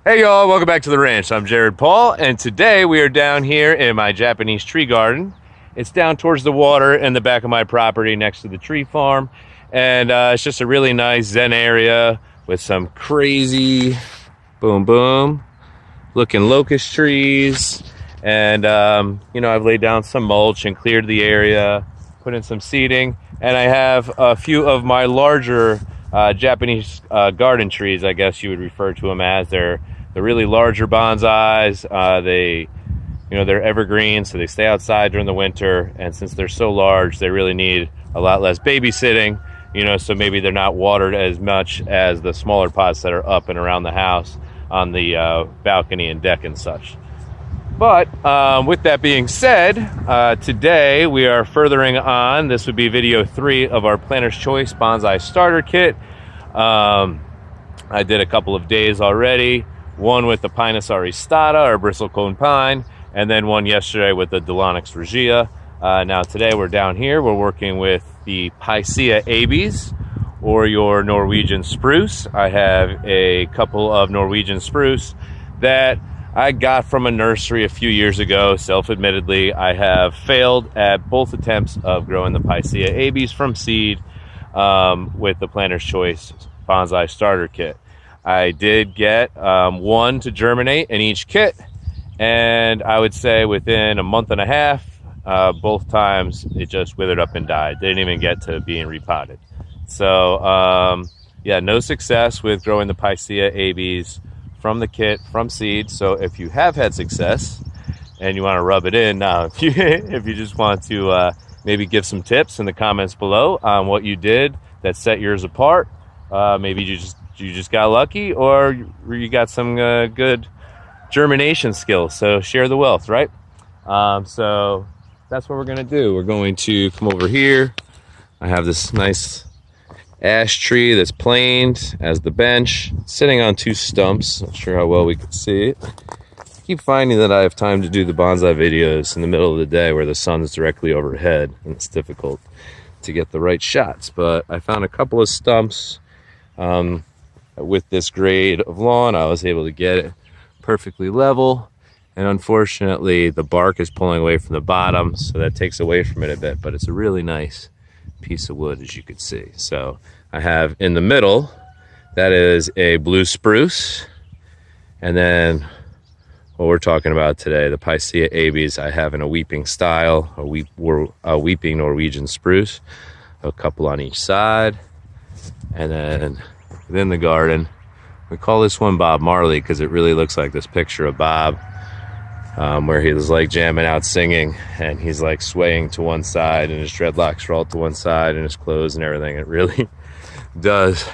Hey y'all, welcome back to the ranch. I'm Jared Paul, and today we are down here in my Japanese tree garden. It's down towards the water in the back of my property next to the tree farm, and it's just a really nice zen area with some crazy boom boom looking locust trees. And I've laid down some mulch and cleared the area, put in some seeding, and I have a few of my larger Japanese garden trees, I guess you would refer to them as. They're really larger bonsais. They're evergreen, so they stay outside during the winter. And since they're so large, they really need a lot less babysitting. So maybe they're not watered as much as the smaller pots that are up and around the house on the balcony and deck and such. But with that being said, today we are furthering on. This would be video 3 of our Planner's Choice Bonsai Starter Kit. I did a couple of days already. One with the Pinus aristata, or bristlecone pine, and then one yesterday with the Dilonix regia. Now today we're down here. We're working with the Picea Abies, or your Norwegian spruce. I have a couple of Norwegian spruce that I got from a nursery a few years ago. Self-admittedly, I have failed at both attempts of growing the Picea Abies from seed with the Planner's Choice Bonsai Starter Kit. I did get one to germinate in each kit, and I would say within a month and a half, both times it just withered up and died. Didn't even get to being repotted. So no success with growing the Picea Abies from the kit, from seed. So if you have had success and you want to rub it in, if you just want to maybe give some tips in the comments below on what you did that set yours apart, maybe you just got lucky, or you got some good germination skills. So share the wealth, right? So that's what we're going to do. We're going to come over here. I have this nice ash tree that's planed as the bench, sitting on 2 stumps. Not sure how well we can see it. I keep finding that I have time to do the bonsai videos in the middle of the day where the sun is directly overhead, and it's difficult to get the right shots. But I found a couple of stumps with this grade of lawn. I was able to get it perfectly level, and unfortunately the bark is pulling away from the bottom, so that takes away from it a bit. But it's a really nice piece of wood, as you can see. So I have in the middle, that is a blue spruce, and then what we're talking about today, the Picea Abies, I have in a weeping style, a weeping Norwegian spruce, a couple on each side. And then within the garden, we call this one Bob Marley because it really looks like this picture of Bob, where he was like jamming out singing, and he's like swaying to one side, and his dreadlocks roll to one side, and his clothes and everything. It really does.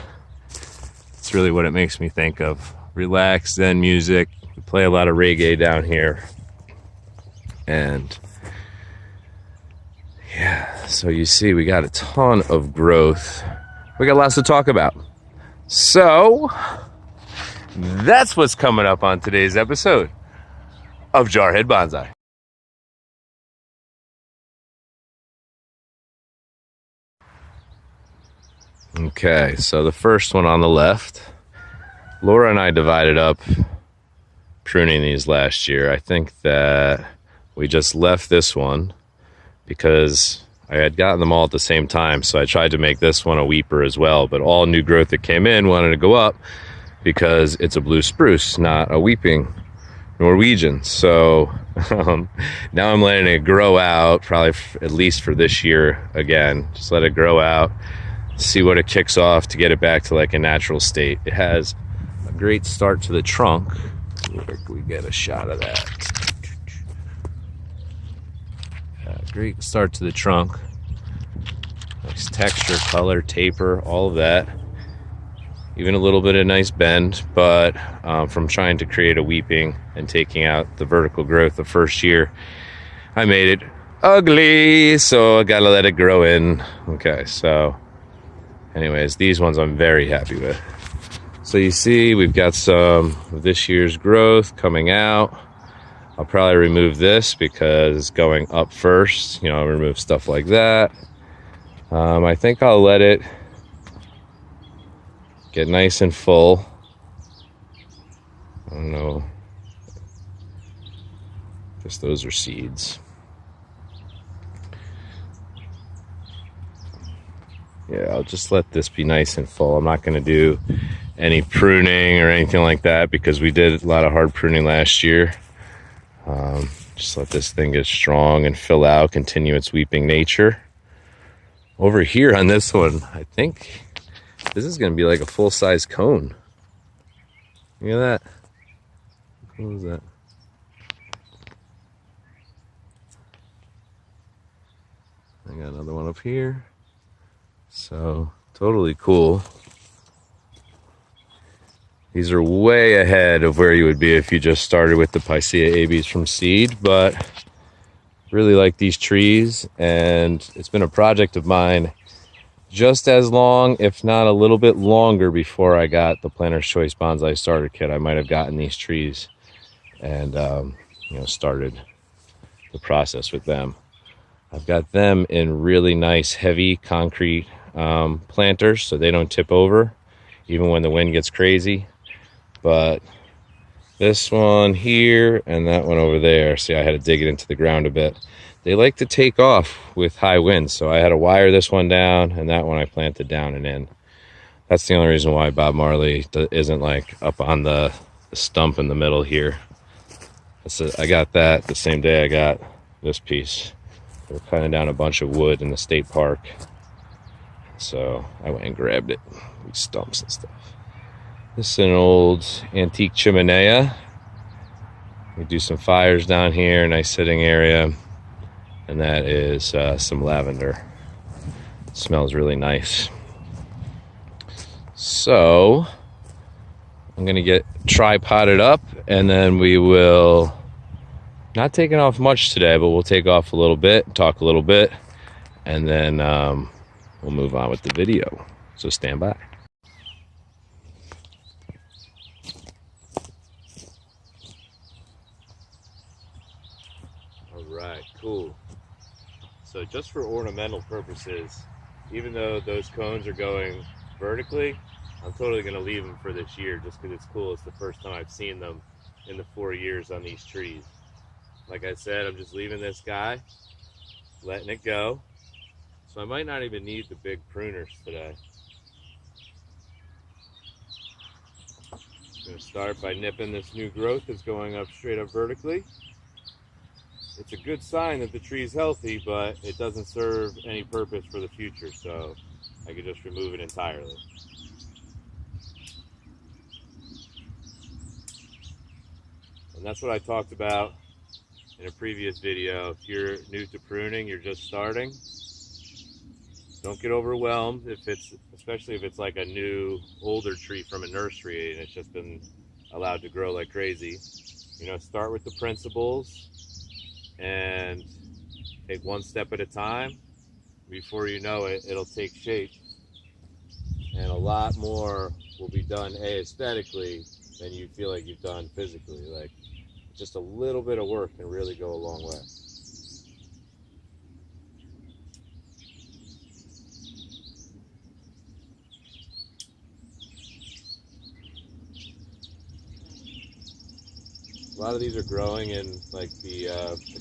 It's really what it makes me think of. Relaxed Zen music. We play a lot of reggae down here. And yeah, so you see we got a ton of growth. We got lots to talk about. So that's what's coming up on today's episode of Jarhead Bonsai. Okay, so the first one on the left, Laura and I divided up pruning these last year. I think that we just left this one because I had gotten them all at the same time, so I tried to make this one a weeper as well, but all new growth that came in wanted to go up because it's a blue spruce, not a weeping Norwegian. So now I'm letting it grow out, probably at least for this year again. Just let it grow out, see what it kicks off to get it back to like a natural state. It has a great start to the trunk. Where can we get a shot of that? Great start to the trunk. Nice texture, color, taper, all of that. Even a little bit of nice bend, but from trying to create a weeping and taking out the vertical growth the first year, I made it ugly, so I gotta let it grow in. Okay, so anyways, these ones I'm very happy with. So you see we've got some of this year's growth coming out. I'll probably remove this because it's going up first. I'll remove stuff like that. I think I'll let it get nice and full. I don't know. Guess those are seeds. Yeah, I'll just let this be nice and full. I'm not going to do any pruning or anything like that because we did a lot of hard pruning last year. Just let this thing get strong and fill out, continue its weeping nature. Over here on this one, I think this is going to be like a full-size cone. Look at that. How cool is that? I got another one up here. So, totally cool. These are way ahead of where you would be if you just started with the Picea Abies from seed, but really like these trees, and it's been a project of mine just as long, if not a little bit longer, before I got the Planter's Choice Bonsai Starter Kit. I might have gotten these trees and started the process with them. I've got them in really nice heavy concrete planters so they don't tip over even when the wind gets crazy. But this one here and that one over there, see, I had to dig it into the ground a bit. They like to take off with high winds, so I had to wire this one down, and that one I planted down and in. That's the only reason why Bob Marley isn't like up on the stump in the middle here. I got that the same day I got this piece. They were cutting down a bunch of wood in the state park, so I went and grabbed it. These stumps and stuff. This is an old antique chimenea. We do some fires down here, nice sitting area. And that is some lavender. It smells really nice. So I'm gonna get tripoded up, and then we will, not taking off much today, but we'll take off a little bit, talk a little bit, and then we'll move on with the video. So stand by. All right, cool. So just for ornamental purposes, even though those cones are going vertically, I'm totally going to leave them for this year just because it's cool. It's the first time I've seen them in the 4 years on these trees. Like I said, I'm just leaving this guy, letting it go. So I might not even need the big pruners today. I'm going to start by nipping this new growth that's going up straight up vertically. It's a good sign that the tree is healthy, but it doesn't serve any purpose for the future, so I could just remove it entirely. And that's what I talked about in a previous video. If you're new to pruning, you're just starting, don't get overwhelmed, especially if it's like a new, older tree from a nursery and it's just been allowed to grow like crazy. Start with the principles and take one step at a time. Before you know it, it'll take shape, and a lot more will be done aesthetically than you feel like you've done physically. Like, just a little bit of work can really go a long way. A lot of these are growing in like the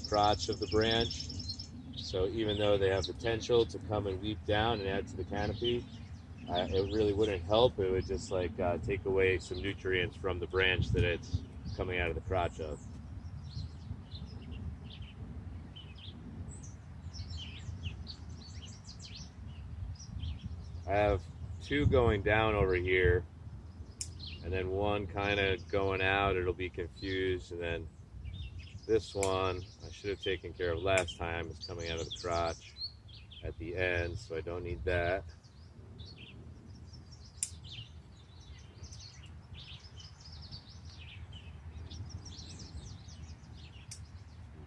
crotch of the branch, so even though they have potential to come and weep down and add to the canopy, it really wouldn't help. It would just like take away some nutrients from the branch that it's coming out of the crotch of. I have two going down over here, and then one kind of going out. It'll be confused, and then this one I should have taken care of last time. It's coming out of the crotch at the end, so I don't need that.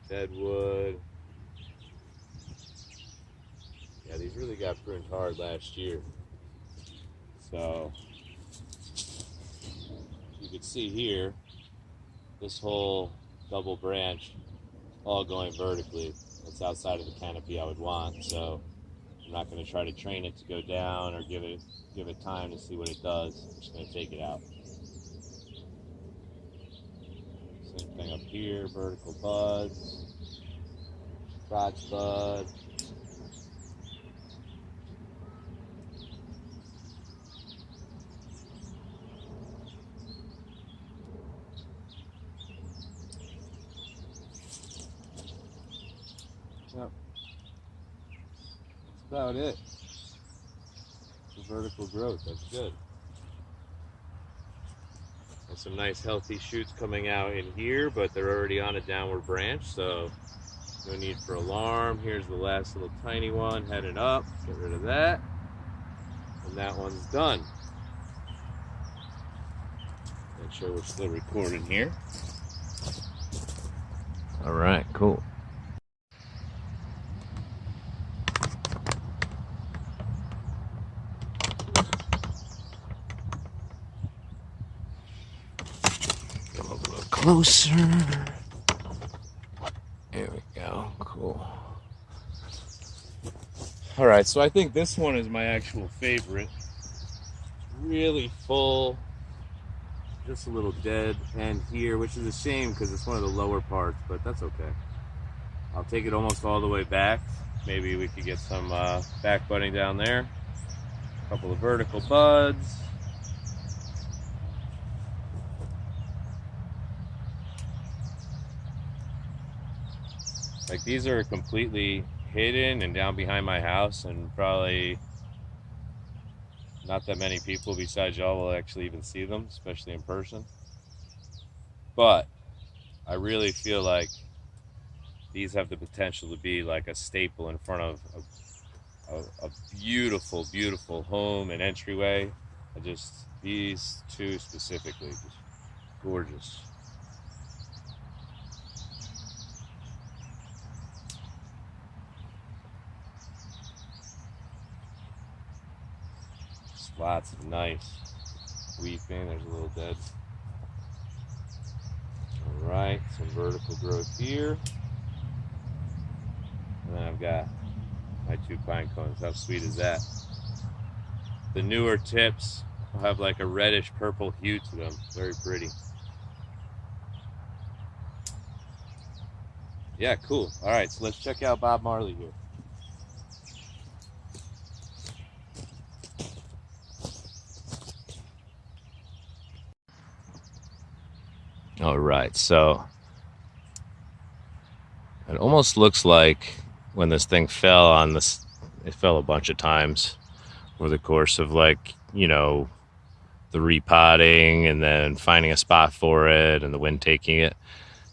Deadwood. Yeah, these really got pruned hard last year. So you can see here, this whole double branch all going vertically. It's outside of the canopy I would want, so I'm not going to try to train it to go down or give it time to see what it does. I'm just going to take it out. Same thing up here, vertical buds, crotch bud. Yep. That's about it. The vertical growth, that's good. And some nice healthy shoots coming out in here, but they're already on a downward branch, so no need for alarm. Here's the last little tiny one headed up. Get rid of that. And that one's done. Make sure we're still recording here. All right, cool. Come a little closer. There we go, cool. All right, so I think this one is my actual favorite. Really full, just a little dead end here, which is a shame because it's one of the lower parts, but that's okay. I'll take it almost all the way back. Maybe we could get some back budding down there. A couple of vertical buds. Like, these are completely hidden and down behind my house, and probably not that many people besides y'all will actually even see them, especially in person. But I really feel like these have the potential to be like a staple in front of a beautiful, beautiful home and entryway. These two specifically, just gorgeous. Lots of nice weeping. There's a little dead. All right, some vertical growth here. And then I've got my 2 pine cones. How sweet is that? The newer tips will have like a reddish purple hue to them. Very pretty. Yeah, cool. All right, so let's check out Bob Marley here. All right, so it almost looks like when this thing fell on this, it fell a bunch of times over the course of, like, you know, the repotting and then finding a spot for it and the wind taking it.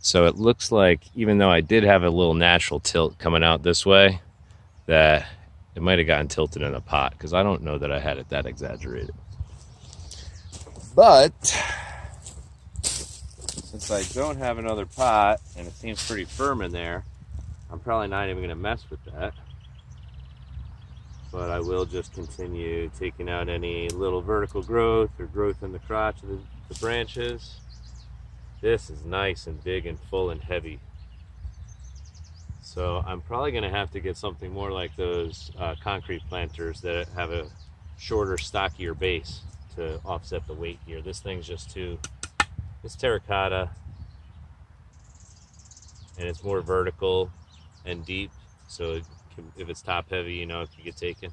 So it looks like, even though I did have a little natural tilt coming out this way, that it might have gotten tilted in a pot, because I don't know that I had it that exaggerated. But since I don't have another pot and it seems pretty firm in there, I'm probably not even going to mess with that. But I will just continue taking out any little vertical growth or growth in the crotch of the branches. This is nice and big and full and heavy. So I'm probably going to have to get something more like those concrete planters that have a shorter, stockier base to offset the weight here. This thing's just too... It's terracotta, and it's more vertical and deep, so it can, if it's top heavy, you know, it can get taken.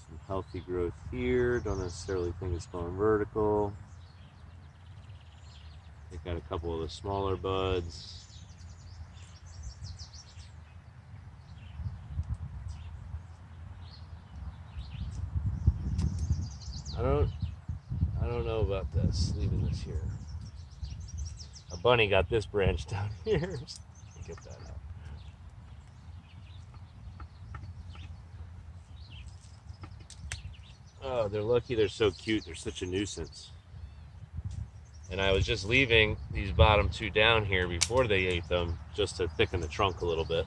Some healthy growth here. Don't necessarily think it's going vertical. Take out a couple of the smaller buds. I don't know about this, leaving this here. A bunny got this branch down here. Get that out. Oh, they're lucky they're so cute. They're such a nuisance. And I was just leaving these bottom 2 down here before they ate them, just to thicken the trunk a little bit.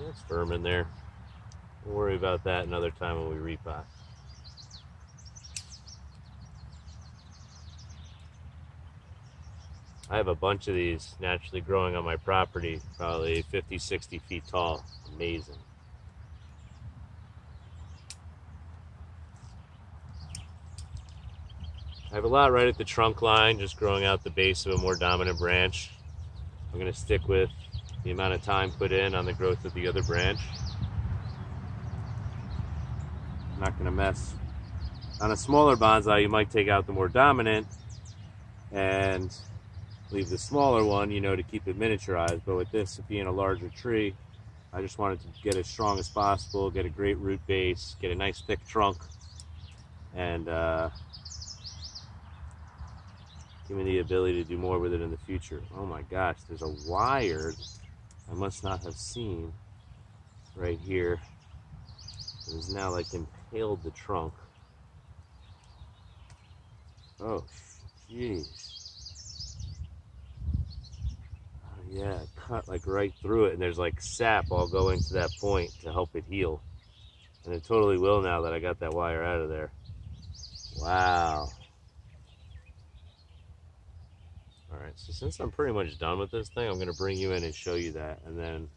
It's firm in there. We'll worry about that another time when we repot. I have a bunch of these naturally growing on my property, probably 50, 60 feet tall. Amazing. I have a lot right at the trunk line, just growing out the base of a more dominant branch. I'm going to stick with the amount of time put in on the growth of the other branch. I'm not going to mess. On a smaller bonsai, you might take out the more dominant and leave the smaller one, you know, to keep it miniaturized. But with this being a larger tree, I just wanted to get as strong as possible, get a great root base, get a nice thick trunk, and give me the ability to do more with it in the future. Oh my gosh, there's a wire I must not have seen right here. It is now like impaled the trunk. Oh, jeez. Oh yeah, it cut like right through it, and there's like sap all going to that point to help it heal. And it totally will now that I got that wire out of there. Wow. Alright, so since I'm pretty much done with this thing, I'm going to bring you in and show you that, and then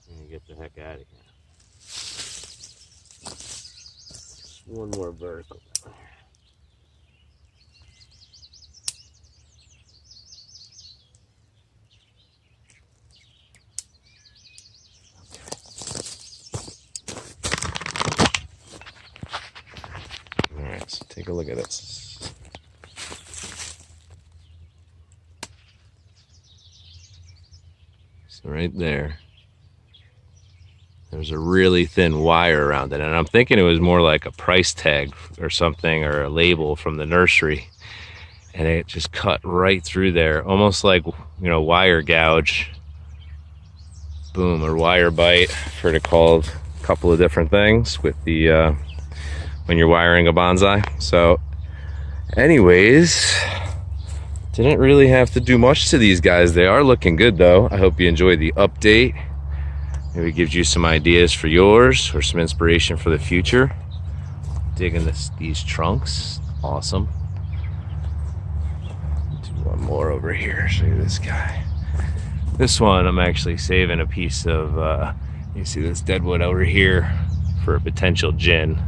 I'm going to get the heck out of here. Just one more vertical. Alright, so take a look at this. So right there's a really thin wire around it, and I'm thinking it was more like a price tag or something, or a label from the nursery, and it just cut right through there, almost like, you know, wire gouge, boom, or wire bite. I've heard it called a couple of different things with the when you're wiring a bonsai. So anyways, didn't really have to do much to these guys. They are looking good though. I hope you enjoyed the update. Maybe it gives you some ideas for yours or some inspiration for the future. Digging these trunks, awesome. Do one more over here, show you this guy. This one, I'm actually saving a piece of, you see this deadwood over here for a potential gin,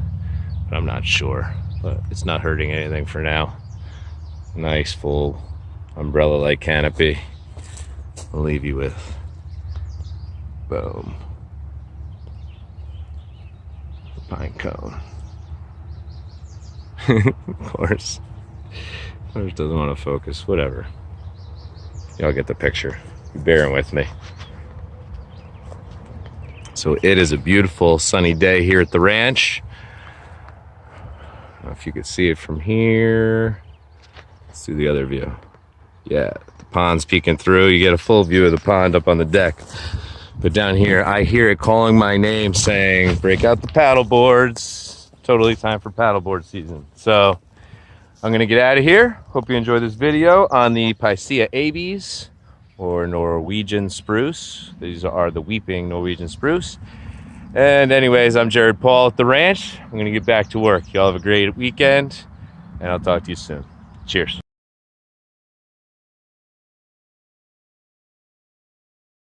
but I'm not sure, but it's not hurting anything for now. Nice full umbrella-like canopy. I'll leave you with, boom, the pine cone. Of course doesn't want to focus, whatever. Y'all get the picture. You're bearing with me. So it is a beautiful sunny day here at the ranch. I don't know if you could see it from here. Let's do the other view. Yeah, the pond's peeking through. You get a full view of the pond up on the deck. But down here, I hear it calling my name, saying, break out the paddle boards. Totally time for paddleboard season. So I'm going to get out of here. Hope you enjoyed this video on the Picea Abies, or Norwegian spruce. These are the weeping Norwegian spruce. And anyways, I'm Jared Paul at the ranch. I'm going to get back to work. Y'all have a great weekend, and I'll talk to you soon. Cheers.